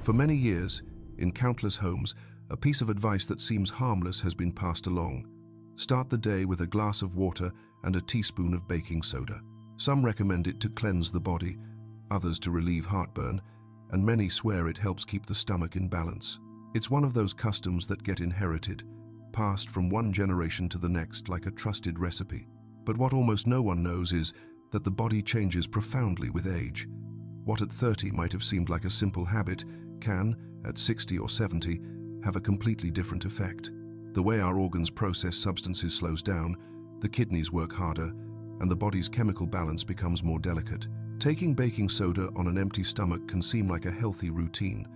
For many years, in countless homes, a piece of advice that seems harmless has been passed along. Start the day with a glass of water and a teaspoon of baking soda. Some recommend it to cleanse the body, others to relieve heartburn, and many swear it helps keep the stomach in balance. It's one of those customs that get inherited, passed from one generation to the next like a trusted recipe. But what almost no one knows is that the body changes profoundly with age. What at 30 might have seemed like a simple habit can, at 60 or 70, have a completely different effect. The way our organs process substances slows down, the kidneys work harder, and the body's chemical balance becomes more delicate. Taking baking soda on an empty stomach can seem like a healthy routine,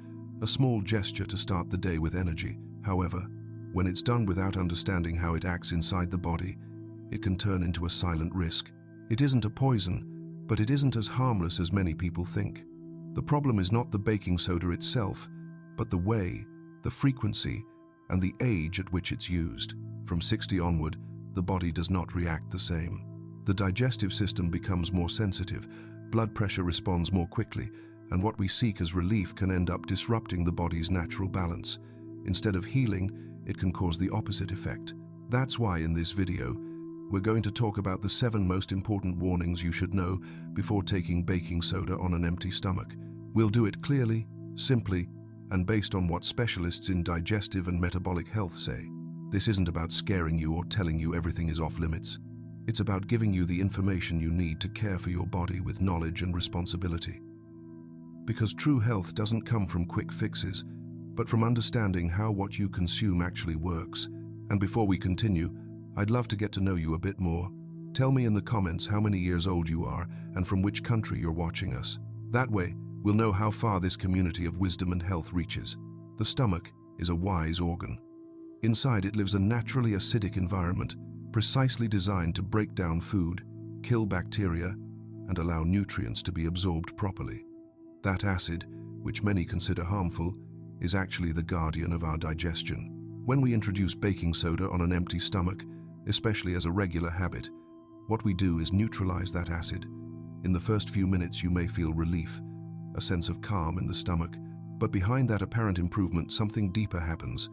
a small gesture to start the day with energy. However, when it's done without understanding how it acts inside the body, it can turn into a silent risk. It isn't a poison, but it isn't as harmless as many people think. The problem is not the baking soda itself, but the way, the frequency, and the age at which it's used. From 60 onward, the body does not react the same. The digestive system becomes more sensitive, blood pressure responds more quickly, and what we seek as relief can end up disrupting the body's natural balance. Instead of healing, it can cause the opposite effect. That's why in this video, we're going to talk about the 7 most important warnings you should know before taking baking soda on an empty stomach. We'll do it clearly, simply, and based on what specialists in digestive and metabolic health say. This isn't about scaring you or telling you everything is off limits. It's about giving you the information you need to care for your body with knowledge and responsibility. Because true health doesn't come from quick fixes, but from understanding how what you consume actually works. And before we continue, I'd love to get to know you a bit more. Tell me in the comments how many years old you are and from which country you're watching us. That way, we'll know how far this community of wisdom and health reaches. The stomach is a wise organ. Inside it lives a naturally acidic environment, precisely designed to break down food, kill bacteria, and allow nutrients to be absorbed properly. That acid, which many consider harmful, is actually the guardian of our digestion. When we introduce baking soda on an empty stomach, especially as a regular habit, what we do is neutralize that acid. In the first few minutes you may feel relief, a sense of calm in the stomach, but behind that apparent improvement something deeper happens.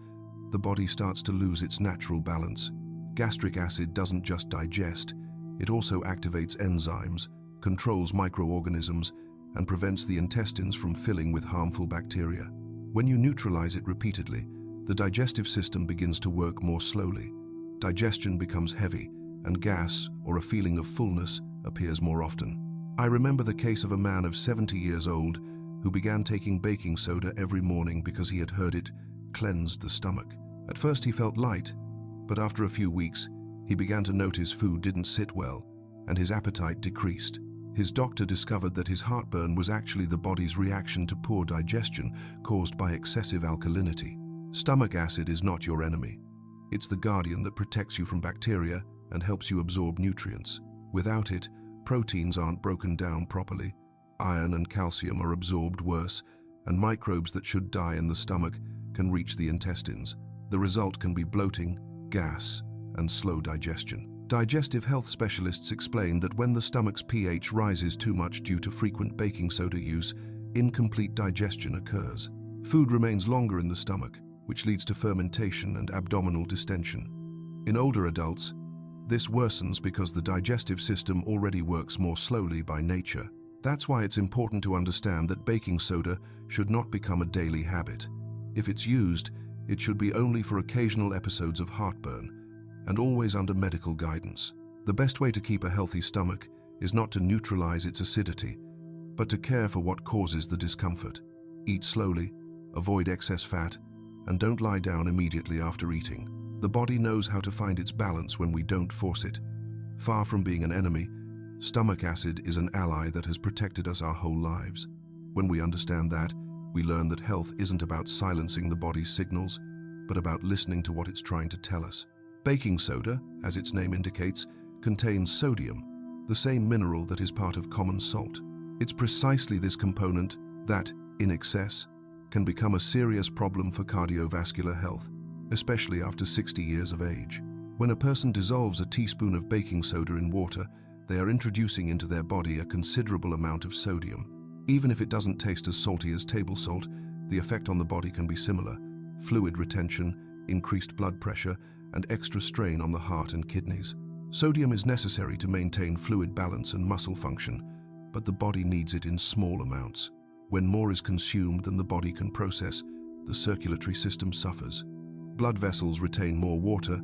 The body starts to lose its natural balance. Gastric acid doesn't just digest, it also activates enzymes, controls microorganisms, and prevents the intestines from filling with harmful bacteria. When you neutralize it repeatedly, the digestive system begins to work more slowly. Digestion becomes heavy, and gas, or a feeling of fullness, appears more often. I remember the case of a man of 70 years old who began taking baking soda every morning because he had heard it cleansed the stomach. At first he felt light, but after a few weeks, he began to notice food didn't sit well, and his appetite decreased. His doctor discovered that his heartburn was actually the body's reaction to poor digestion caused by excessive alkalinity. Stomach acid is not your enemy. It's the guardian that protects you from bacteria and helps you absorb nutrients. Without it, proteins aren't broken down properly, iron and calcium are absorbed worse, and microbes that should die in the stomach can reach the intestines. The result can be bloating, gas, and slow digestion. Digestive health specialists explain that when the stomach's pH rises too much due to frequent baking soda use, incomplete digestion occurs. Food remains longer in the stomach, which leads to fermentation and abdominal distension. In older adults, this worsens because the digestive system already works more slowly by nature. That's why it's important to understand that baking soda should not become a daily habit. If it's used, it should be only for occasional episodes of heartburn, and always under medical guidance. The best way to keep a healthy stomach is not to neutralize its acidity, but to care for what causes the discomfort. Eat slowly, avoid excess fat, and don't lie down immediately after eating. The body knows how to find its balance when we don't force it. Far from being an enemy, stomach acid is an ally that has protected us our whole lives. When we understand that, we learn that health isn't about silencing the body's signals, but about listening to what it's trying to tell us. Baking soda, as its name indicates, contains sodium, the same mineral that is part of common salt. It's precisely this component that, in excess, can become a serious problem for cardiovascular health, especially after 60 years of age. When a person dissolves a teaspoon of baking soda in water, they are introducing into their body a considerable amount of sodium. Even if it doesn't taste as salty as table salt, the effect on the body can be similar: fluid retention, increased blood pressure, and extra strain on the heart and kidneys. Sodium is necessary to maintain fluid balance and muscle function, but the body needs it in small amounts. When more is consumed than the body can process, the circulatory system suffers. Blood vessels retain more water,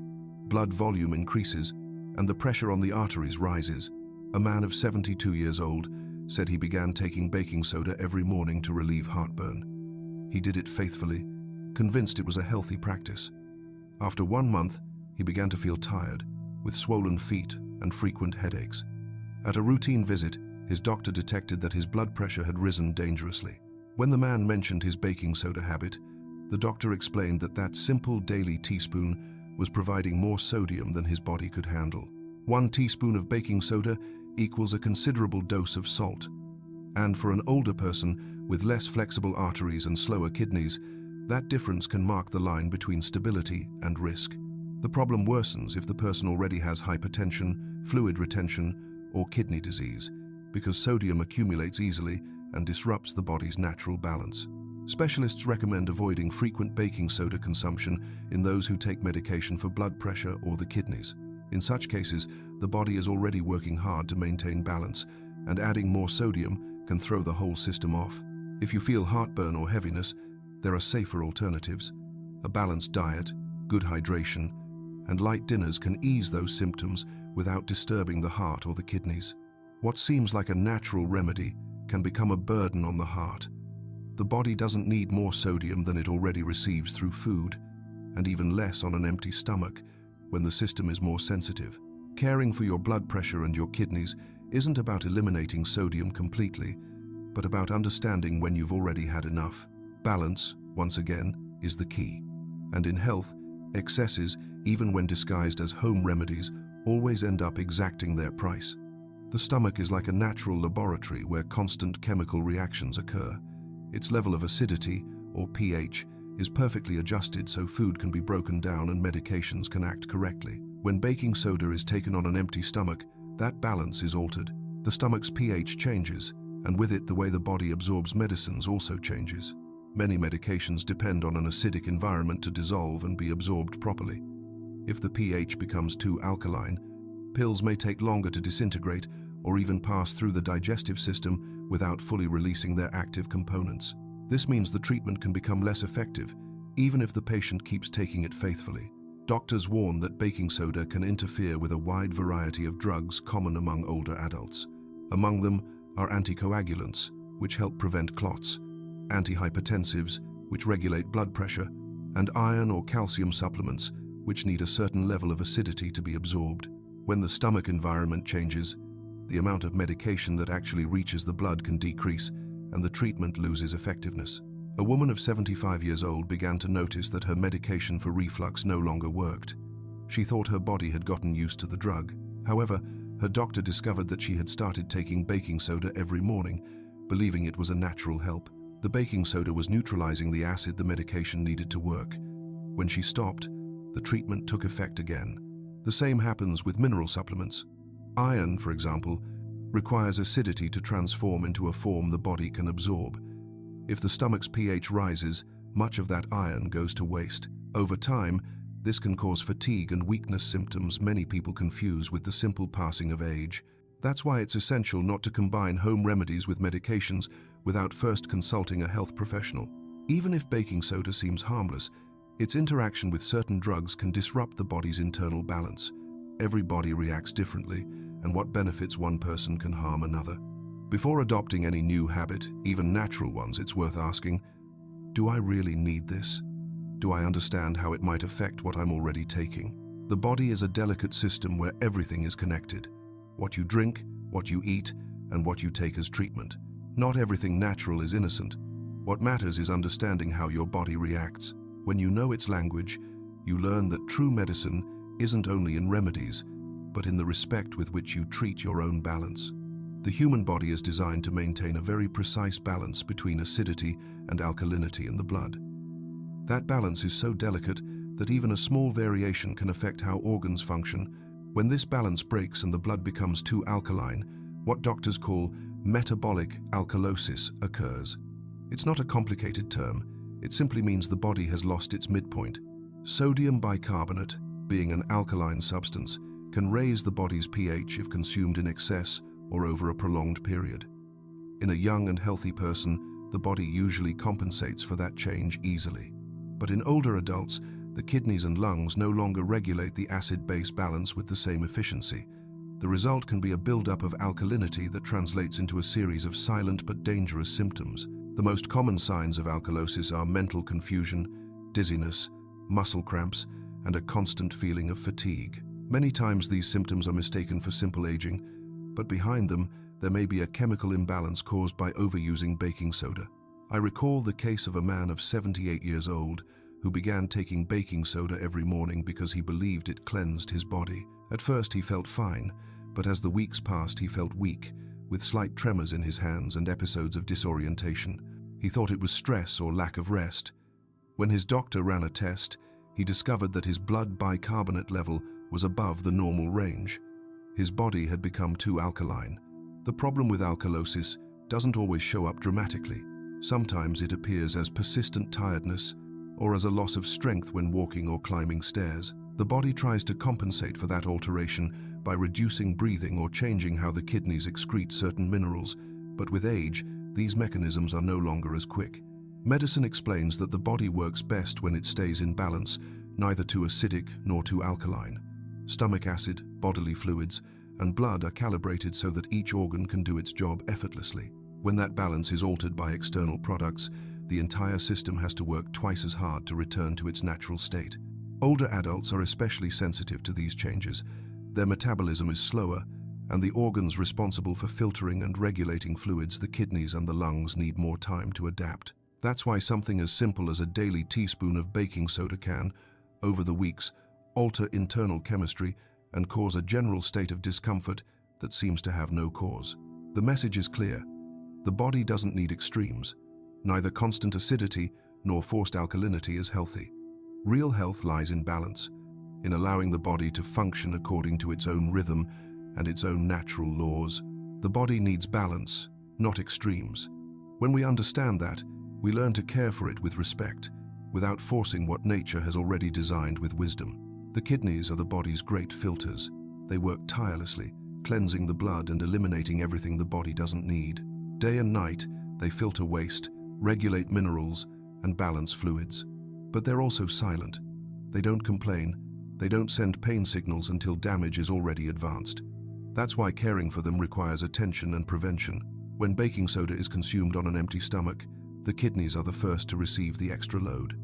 blood volume increases, and the pressure on the arteries rises. A man of 72 years old said he began taking baking soda every morning to relieve heartburn. He did it faithfully, convinced it was a healthy practice. After 1 month, he began to feel tired, with swollen feet and frequent headaches. At a routine visit, his doctor detected that his blood pressure had risen dangerously. When the man mentioned his baking soda habit, the doctor explained that that simple daily teaspoon was providing more sodium than his body could handle. 1 teaspoon of baking soda equals a considerable dose of salt. And for an older person with less flexible arteries and slower kidneys, that difference can mark the line between stability and risk. The problem worsens if the person already has hypertension, fluid retention, or kidney disease, because sodium accumulates easily and disrupts the body's natural balance. Specialists recommend avoiding frequent baking soda consumption in those who take medication for blood pressure or the kidneys. In such cases, the body is already working hard to maintain balance, and adding more sodium can throw the whole system off. If you feel heartburn or heaviness, there are safer alternatives. A balanced diet, good hydration, and light dinners can ease those symptoms without disturbing the heart or the kidneys. What seems like a natural remedy can become a burden on the heart. The body doesn't need more sodium than it already receives through food, and even less on an empty stomach when the system is more sensitive. Caring for your blood pressure and your kidneys isn't about eliminating sodium completely, but about understanding when you've already had enough. Balance, once again, is the key. And in health, excesses, even when disguised as home remedies, always end up exacting their price. The stomach is like a natural laboratory where constant chemical reactions occur. Its level of acidity, or pH, is perfectly adjusted so food can be broken down and medications can act correctly. When baking soda is taken on an empty stomach, that balance is altered. The stomach's pH changes, and with it the way the body absorbs medicines also changes. Many medications depend on an acidic environment to dissolve and be absorbed properly. If the pH becomes too alkaline, pills may take longer to disintegrate or even pass through the digestive system without fully releasing their active components. This means the treatment can become less effective, even if the patient keeps taking it faithfully. Doctors warn that baking soda can interfere with a wide variety of drugs common among older adults. Among them are anticoagulants, which help prevent clots, antihypertensives, which regulate blood pressure, and iron or calcium supplements, which need a certain level of acidity to be absorbed. When the stomach environment changes, the amount of medication that actually reaches the blood can decrease, and the treatment loses effectiveness. A woman of 75 years old began to notice that her medication for reflux no longer worked. She thought her body had gotten used to the drug. However, her doctor discovered that she had started taking baking soda every morning, believing it was a natural help. The baking soda was neutralizing the acid the medication needed to work. When she stopped, the treatment took effect again. The same happens with mineral supplements. Iron, for example, requires acidity to transform into a form the body can absorb. If the stomach's pH rises, much of that iron goes to waste. Over time, this can cause fatigue and weakness symptoms many people confuse with the simple passing of age. That's why it's essential not to combine home remedies with medications without first consulting a health professional. Even if baking soda seems harmless, its interaction with certain drugs can disrupt the body's internal balance. Every body reacts differently, and what benefits one person can harm another. Before adopting any new habit, even natural ones, it's worth asking, do I really need this? Do I understand how it might affect what I'm already taking? The body is a delicate system where everything is connected. What you drink, what you eat, and what you take as treatment. Not everything natural is innocent. What matters is understanding how your body reacts. When you know its language, you learn that true medicine isn't only in remedies, but in the respect with which you treat your own balance. The human body is designed to maintain a very precise balance between acidity and alkalinity in the blood. That balance is so delicate that even a small variation can affect how organs function. When this balance breaks and the blood becomes too alkaline, what doctors call metabolic alkalosis occurs. It's not a complicated term. It simply means the body has lost its midpoint. Sodium bicarbonate, being an alkaline substance, can raise the body's pH if consumed in excess or over a prolonged period. In a young and healthy person, the body usually compensates for that change easily. But in older adults, the kidneys and lungs no longer regulate the acid-base balance with the same efficiency. The result can be a buildup of alkalinity that translates into a series of silent but dangerous symptoms. The most common signs of alkalosis are mental confusion, dizziness, muscle cramps, and a constant feeling of fatigue. Many times these symptoms are mistaken for simple aging, but behind them there may be a chemical imbalance caused by overusing baking soda. I recall the case of a man of 78 years old who began taking baking soda every morning because he believed it cleansed his body. At first he felt fine, but as the weeks passed he felt weak, with slight tremors in his hands and episodes of disorientation. He thought it was stress or lack of rest. When his doctor ran a test, he discovered that his blood bicarbonate level was above the normal range. His body had become too alkaline. The problem with alkalosis doesn't always show up dramatically. Sometimes it appears as persistent tiredness or as a loss of strength when walking or climbing stairs. The body tries to compensate for that alteration by reducing breathing or changing how the kidneys excrete certain minerals, but with age, these mechanisms are no longer as quick. Medicine explains that the body works best when it stays in balance, neither too acidic nor too alkaline. Stomach acid, bodily fluids, and blood are calibrated so that each organ can do its job effortlessly. When that balance is altered by external products, the entire system has to work twice as hard to return to its natural state. Older adults are especially sensitive to these changes. Their metabolism is slower, and the organs responsible for filtering and regulating fluids, the kidneys and the lungs, need more time to adapt. That's why something as simple as a daily teaspoon of baking soda can, over the weeks, alter internal chemistry and cause a general state of discomfort that seems to have no cause. The message is clear. The body doesn't need extremes. Neither constant acidity nor forced alkalinity is healthy. Real health lies in balance, in allowing the body to function according to its own rhythm and its own natural laws. The body needs balance, not extremes. When we understand that, we learn to care for it with respect, without forcing what nature has already designed with wisdom. The kidneys are the body's great filters. They work tirelessly, cleansing the blood and eliminating everything the body doesn't need. Day and night, they filter waste, regulate minerals, and balance fluids. But they're also silent. They don't complain. They don't send pain signals until damage is already advanced. That's why caring for them requires attention and prevention. When baking soda is consumed on an empty stomach, the kidneys are the first to receive the extra load.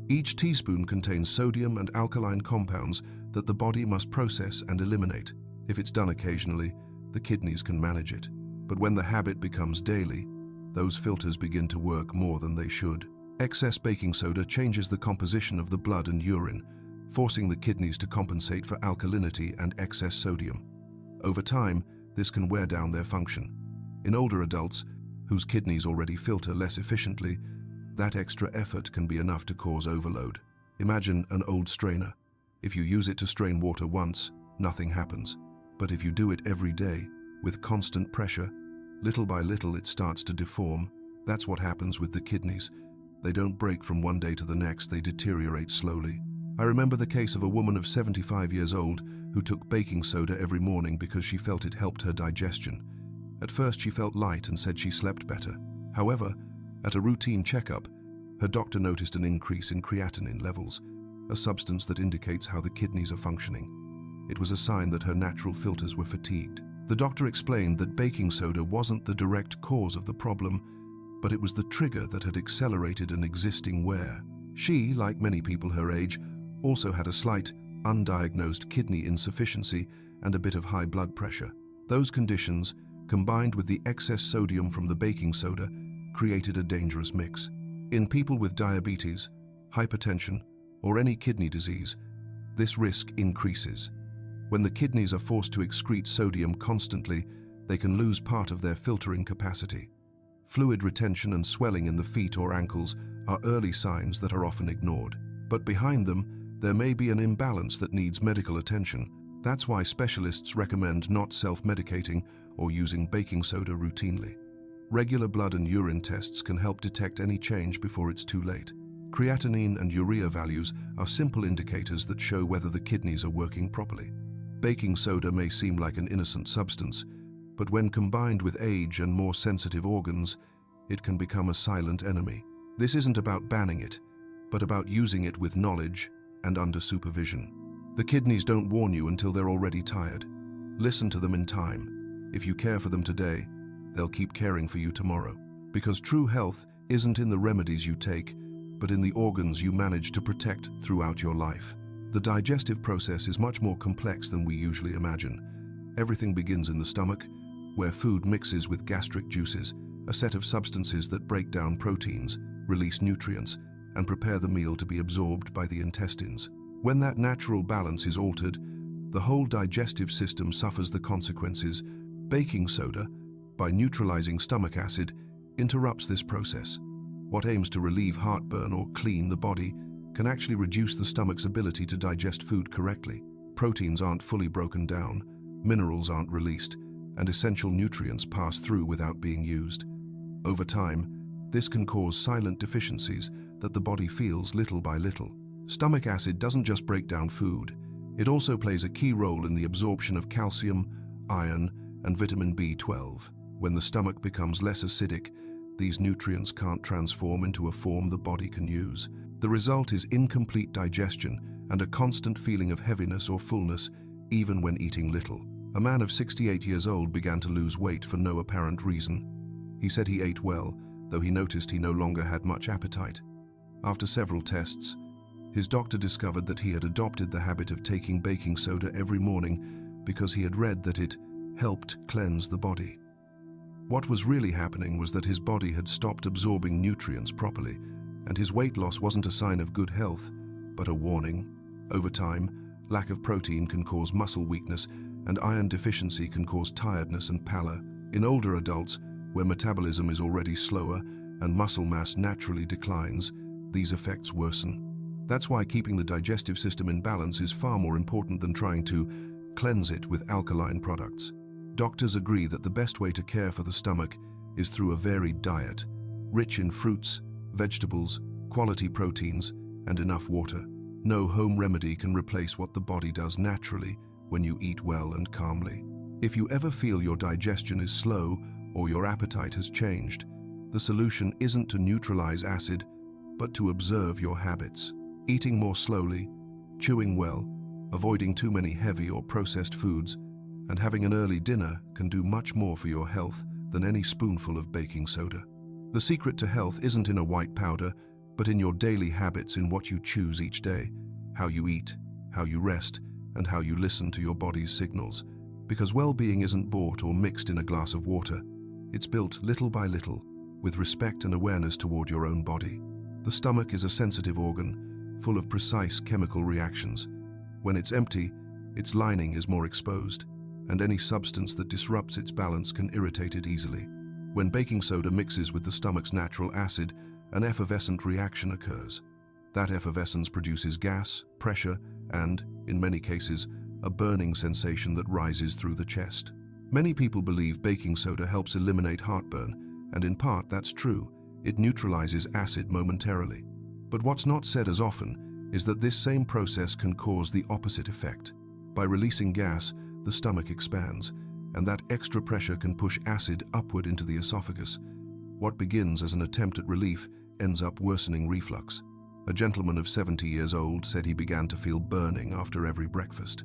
Each teaspoon contains sodium and alkaline compounds that the body must process and eliminate. If it's done occasionally, the kidneys can manage it. But when the habit becomes daily, those filters begin to work more than they should. Excess baking soda changes the composition of the blood and urine, forcing the kidneys to compensate for alkalinity and excess sodium. Over time, this can wear down their function. In older adults, whose kidneys already filter less efficiently, that extra effort can be enough to cause overload. Imagine an old strainer. If you use it to strain water once, nothing happens. But if you do it every day, with constant pressure, little by little it starts to deform. That's what happens with the kidneys. They don't break from one day to the next, they deteriorate slowly. I remember the case of a woman of 75 years old who took baking soda every morning because she felt it helped her digestion. At first she felt light and said she slept better. However, at a routine checkup, her doctor noticed an increase in creatinine levels, a substance that indicates how the kidneys are functioning. It was a sign that her natural filters were fatigued. The doctor explained that baking soda wasn't the direct cause of the problem, but it was the trigger that had accelerated an existing wear. She, like many people her age, also had a slight, undiagnosed kidney insufficiency and a bit of high blood pressure. Those conditions, combined with the excess sodium from the baking soda, created a dangerous mix. In people with diabetes, hypertension, or any kidney disease, this risk increases. When the kidneys are forced to excrete sodium constantly, they can lose part of their filtering capacity. Fluid retention and swelling in the feet or ankles are early signs that are often ignored. But behind them, there may be an imbalance that needs medical attention. That's why specialists recommend not self-medicating or using baking soda routinely. Regular blood and urine tests can help detect any change before it's too late. Creatinine and urea values are simple indicators that show whether the kidneys are working properly. Baking soda may seem like an innocent substance, but when combined with age and more sensitive organs, it can become a silent enemy. This isn't about banning it, but about using it with knowledge and under supervision. The kidneys don't warn you until they're already tired. Listen to them in time. If you care for them today, they'll keep caring for you tomorrow. Because true health isn't in the remedies you take, but in the organs you manage to protect throughout your life. The digestive process is much more complex than we usually imagine. Everything begins in the stomach, where food mixes with gastric juices, a set of substances that break down proteins, release nutrients, and prepare the meal to be absorbed by the intestines. When that natural balance is altered, the whole digestive system suffers the consequences. Baking soda, by neutralizing stomach acid, interrupts this process. What aims to relieve heartburn or clean the body can actually reduce the stomach's ability to digest food correctly. Proteins aren't fully broken down, minerals aren't released, and essential nutrients pass through without being used. Over time, this can cause silent deficiencies that the body feels little by little. Stomach acid doesn't just break down food, it also plays a key role in the absorption of calcium, iron, and vitamin B12. When the stomach becomes less acidic, these nutrients can't transform into a form the body can use. The result is incomplete digestion and a constant feeling of heaviness or fullness, even when eating little. A man of 68 years old began to lose weight for no apparent reason. He said he ate well, though he noticed he no longer had much appetite. After several tests, his doctor discovered that he had adopted the habit of taking baking soda every morning because he had read that it helped cleanse the body. What was really happening was that his body had stopped absorbing nutrients properly, and his weight loss wasn't a sign of good health, but a warning. Over time, lack of protein can cause muscle weakness, and iron deficiency can cause tiredness and pallor. In older adults, where metabolism is already slower and muscle mass naturally declines, these effects worsen. That's why keeping the digestive system in balance is far more important than trying to cleanse it with alkaline products. Doctors agree that the best way to care for the stomach is through a varied diet, rich in fruits, vegetables, quality proteins, and enough water. No home remedy can replace what the body does naturally when you eat well and calmly. If you ever feel your digestion is slow or your appetite has changed, the solution isn't to neutralize acid, but to observe your habits. Eating more slowly, chewing well, avoiding too many heavy or processed foods, and having an early dinner can do much more for your health than any spoonful of baking soda. The secret to health isn't in a white powder, but in your daily habits, in what you choose each day, how you eat, how you rest, and how you listen to your body's signals. Because well-being isn't bought or mixed in a glass of water. It's built little by little, with respect and awareness toward your own body. The stomach is a sensitive organ, full of precise chemical reactions. When it's empty, its lining is more exposed, and any substance that disrupts its balance can irritate it easily. When baking soda mixes with the stomach's natural acid, an effervescent reaction occurs. That effervescence produces gas, pressure, and, in many cases, a burning sensation that rises through the chest. Many people believe baking soda helps eliminate heartburn, and in part that's true. It neutralizes acid momentarily. But what's not said as often is that this same process can cause the opposite effect. By releasing gas, the stomach expands, and that extra pressure can push acid upward into the esophagus. What begins as an attempt at relief ends up worsening reflux. A gentleman of 70 years old said he began to feel burning after every breakfast.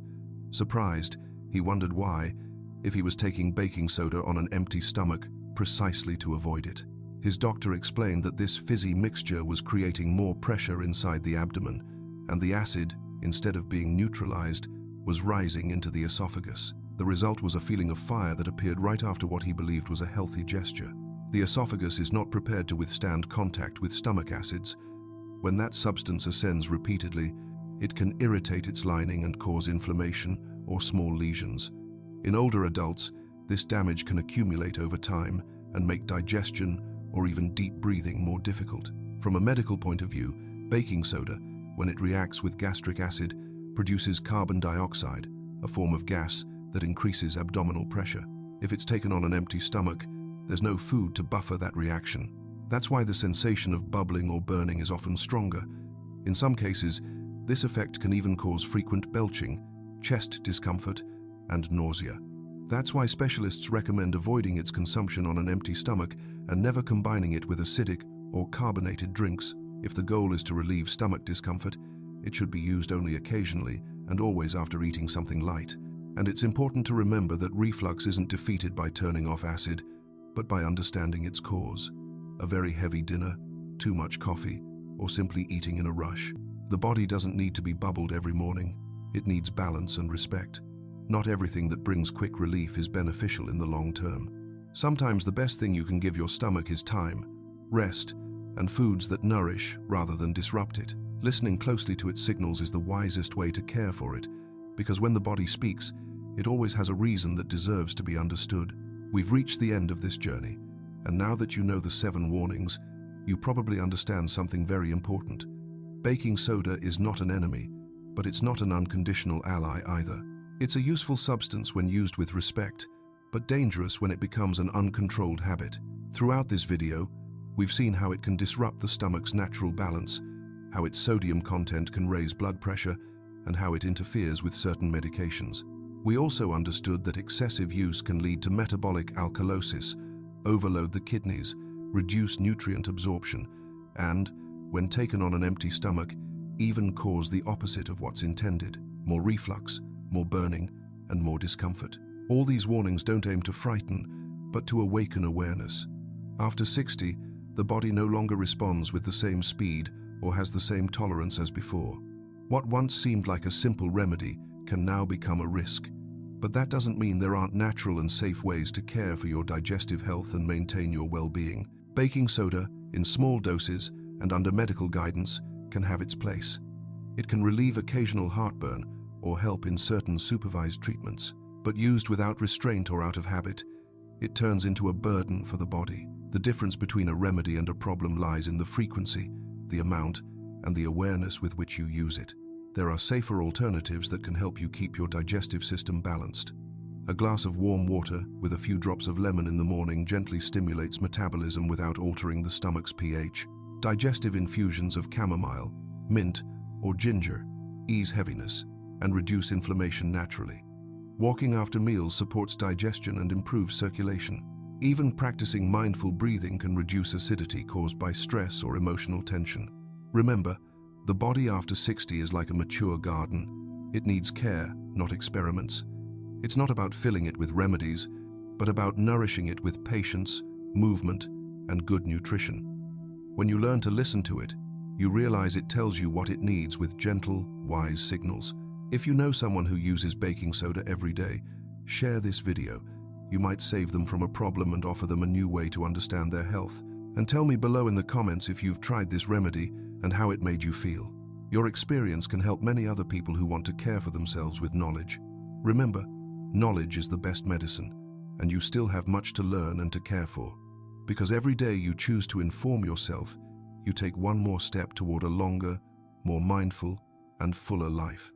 Surprised, he wondered why, if he was taking baking soda on an empty stomach precisely to avoid it. His doctor explained that this fizzy mixture was creating more pressure inside the abdomen, and the acid, instead of being neutralized, was rising into the esophagus. The result was a feeling of fire that appeared right after what he believed was a healthy gesture. The esophagus is not prepared to withstand contact with stomach acids. When that substance ascends repeatedly, it can irritate its lining and cause inflammation or small lesions. In older adults, this damage can accumulate over time and make digestion or even deep breathing more difficult. From a medical point of view, baking soda, when it reacts with gastric acid, produces carbon dioxide, a form of gas that increases abdominal pressure. If it's taken on an empty stomach, There's no food to buffer that reaction. That's why the sensation of bubbling or burning is often stronger. In some cases, this effect can even cause frequent belching, chest discomfort, and nausea. That's why specialists recommend avoiding its consumption on an empty stomach and never combining it with acidic or carbonated drinks. If the goal is to relieve stomach discomfort, it should be used only occasionally and always after eating something light. And it's important to remember that reflux isn't defeated by turning off acid, but by understanding its cause. A very heavy dinner, too much coffee, or simply eating in a rush. The body doesn't need to be bubbled every morning. It needs balance and respect. Not everything that brings quick relief is beneficial in the long term. Sometimes the best thing you can give your stomach is time, rest, and foods that nourish rather than disrupt it. Listening closely to its signals is the wisest way to care for it, because when the body speaks, it always has a reason that deserves to be understood. We've reached the end of this journey, and now that you know the 7 warnings, you probably understand something very important. Baking soda is not an enemy, but it's not an unconditional ally either. It's a useful substance when used with respect, but dangerous when it becomes an uncontrolled habit. Throughout this video, we've seen how it can disrupt the stomach's natural balance, how its sodium content can raise blood pressure, and how it interferes with certain medications. We also understood that excessive use can lead to metabolic alkalosis, overload the kidneys, reduce nutrient absorption, and, when taken on an empty stomach, even cause the opposite of what's intended: more reflux, more burning, and more discomfort. All these warnings don't aim to frighten, but to awaken awareness. After 60, the body no longer responds with the same speed or has the same tolerance as before. What once seemed like a simple remedy can now become a risk. But that doesn't mean there aren't natural and safe ways to care for your digestive health and maintain your well-being. Baking soda, in small doses and under medical guidance, can have its place. It can relieve occasional heartburn or help in certain supervised treatments, but used without restraint or out of habit, it turns into a burden for the body. The difference between a remedy and a problem lies in the frequency, the amount, and the awareness with which you use it. There are safer alternatives that can help you keep your digestive system balanced. A glass of warm water with a few drops of lemon in the morning gently stimulates metabolism without altering the stomach's pH. Digestive infusions of chamomile, mint, or ginger ease heaviness and reduce inflammation naturally. Walking after meals supports digestion and improves circulation. Even practicing mindful breathing can reduce acidity caused by stress or emotional tension. Remember, the body after 60 is like a mature garden. It needs care, not experiments. It's not about filling it with remedies, but about nourishing it with patience, movement, and good nutrition. When you learn to listen to it, you realize it tells you what it needs with gentle, wise signals. If you know someone who uses baking soda every day, share this video. You might save them from a problem and offer them a new way to understand their health. And tell me below in the comments if you've tried this remedy and how it made you feel. Your experience can help many other people who want to care for themselves with knowledge. Remember, knowledge is the best medicine, and you still have much to learn and to care for. Because every day you choose to inform yourself, you take one more step toward a longer, more mindful, and fuller life.